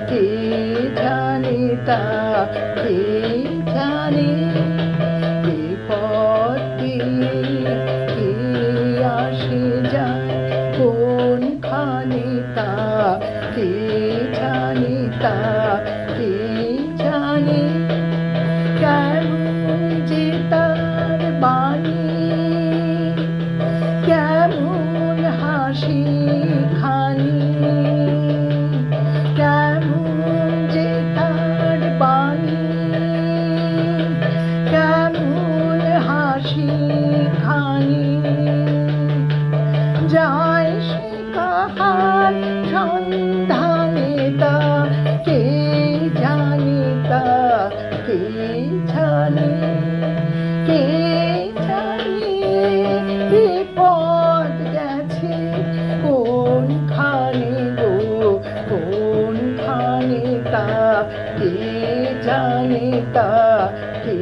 কে জানে তা, কে জানে বিপদ দিয়ে কে আসে যায় কোনখানে তা, কে জানে তা, কে জানে কেমন যে তার বাণী, কেমন হাসি খানি, কেমন যে তার বাণী, কেমন হাসি খানি। যায় সে কাহার সন্ধানে তা, কে জানে তা, কে জানে, কে জানে বিপদ গেছে কোনখানে গো, কোনখানে তা, কে জানে তা, কে